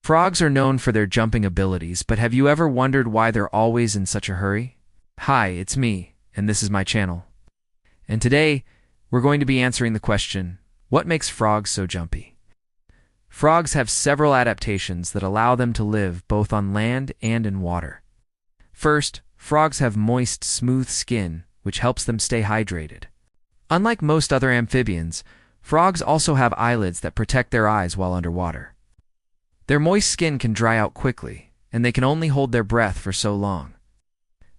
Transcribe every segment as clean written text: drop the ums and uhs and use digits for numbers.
Frogs are known for their jumping abilities, but have you ever wondered why they're always in such a hurry? Hi, it's me, and this is my channel. And today, we're going to be answering the question, what makes frogs so jumpy? Frogs have several adaptations that allow them to live both on land and in water. First, frogs have moist, smooth skin, which helps them stay hydrated. Unlike most other amphibians, frogs also have eyelids that protect their eyes while underwater. Their moist skin can dry out quickly, and they can only hold their breath for so long.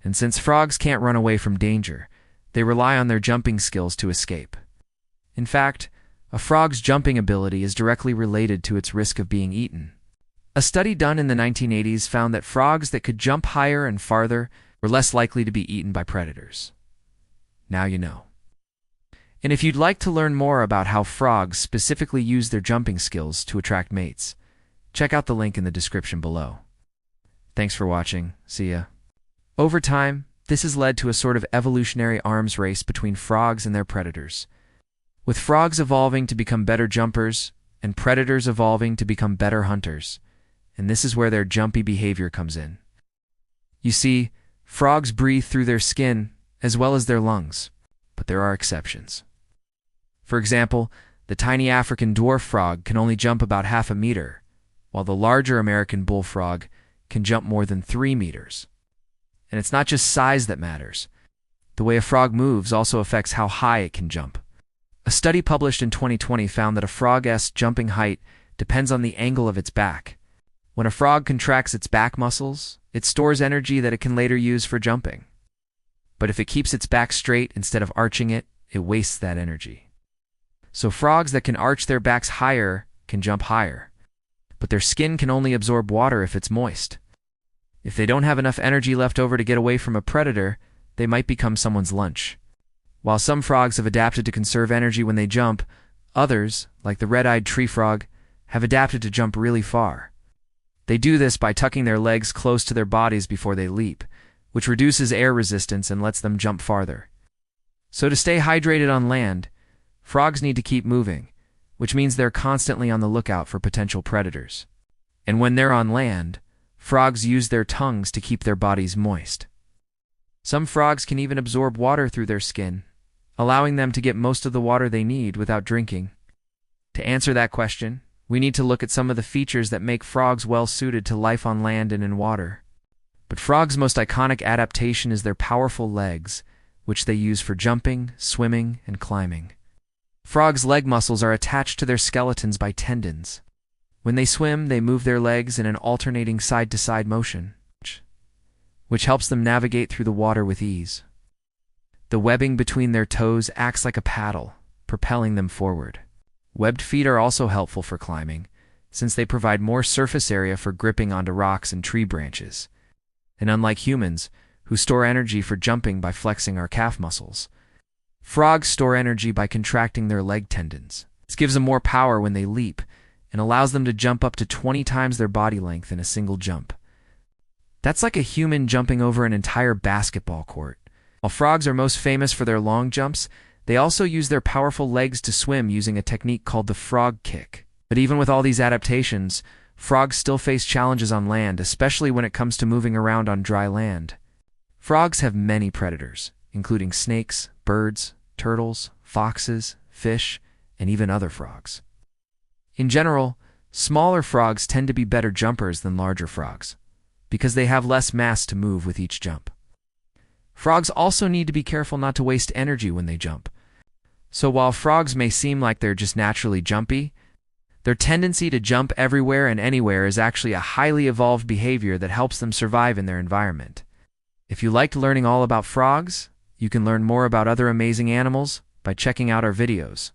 And since frogs can't run away from danger, they rely on their jumping skills to escape. In fact, a frog's jumping ability is directly related to its risk of being eaten. A study done in the 1980s found that frogs that could jump higher and farther were less likely to be eaten by predators. Now you know. And if you'd like to learn more about how frogs specifically use their jumping skills to attract mates, check out the link in the description below. Thanks for watching. See ya. Over time, this has led to a sort of evolutionary arms race between frogs and their predators, with frogs evolving to become better jumpers and predators evolving to become better hunters, and this is where their jumpy behavior comes in. You see, frogs breathe through their skin as well as their lungs, but there are exceptions. For example, the tiny African dwarf frog can only jump about half a meter, while the larger American bullfrog can jump more than 3 meters. And it's not just size that matters. The way a frog moves also affects how high it can jump. A study published in 2020 found that a frog's jumping height depends on the angle of its back. When a frog contracts its back muscles, it stores energy that it can later use for jumping. But if it keeps its back straight instead of arching it, it wastes that energy. So frogs that can arch their backs higher can jump higher, but their skin can only absorb water if it's moist. If they don't have enough energy left over to get away from a predator, they might become someone's lunch. While some frogs have adapted to conserve energy when they jump, others, like the red-eyed tree frog, have adapted to jump really far. They do this by tucking their legs close to their bodies before they leap, which reduces air resistance and lets them jump farther. So to stay hydrated on land, frogs need to keep moving, which means they're constantly on the lookout for potential predators. And when they're on land, frogs use their tongues to keep their bodies moist. Some frogs can even absorb water through their skin, allowing them to get most of the water they need without drinking. To answer that question, we need to look at some of the features that make frogs well-suited to life on land and in water. But frogs' most iconic adaptation is their powerful legs, which they use for jumping, swimming, and climbing. Frogs' leg muscles are attached to their skeletons by tendons. When they swim, they move their legs in an alternating side-to-side motion, which helps them navigate through the water with ease. The webbing between their toes acts like a paddle, propelling them forward. Webbed feet are also helpful for climbing, since they provide more surface area for gripping onto rocks and tree branches. And unlike humans, who store energy for jumping by flexing our calf muscles, frogs store energy by contracting their leg tendons. This gives them more power when they leap, and allows them to jump up to 20 times their body length in a single jump. That's like a human jumping over an entire basketball court. While frogs are most famous for their long jumps, they also use their powerful legs to swim using a technique called the frog kick. But even with all these adaptations, frogs still face challenges on land, especially when it comes to moving around on dry land. Frogs have many predators, including snakes, birds, turtles, foxes, fish, and even other frogs. In general, smaller frogs tend to be better jumpers than larger frogs, because they have less mass to move with each jump. Frogs also need to be careful not to waste energy when they jump. So while frogs may seem like they're just naturally jumpy, their tendency to jump everywhere and anywhere is actually a highly evolved behavior that helps them survive in their environment. If you liked learning all about frogs, you can learn more about other amazing animals by checking out our videos.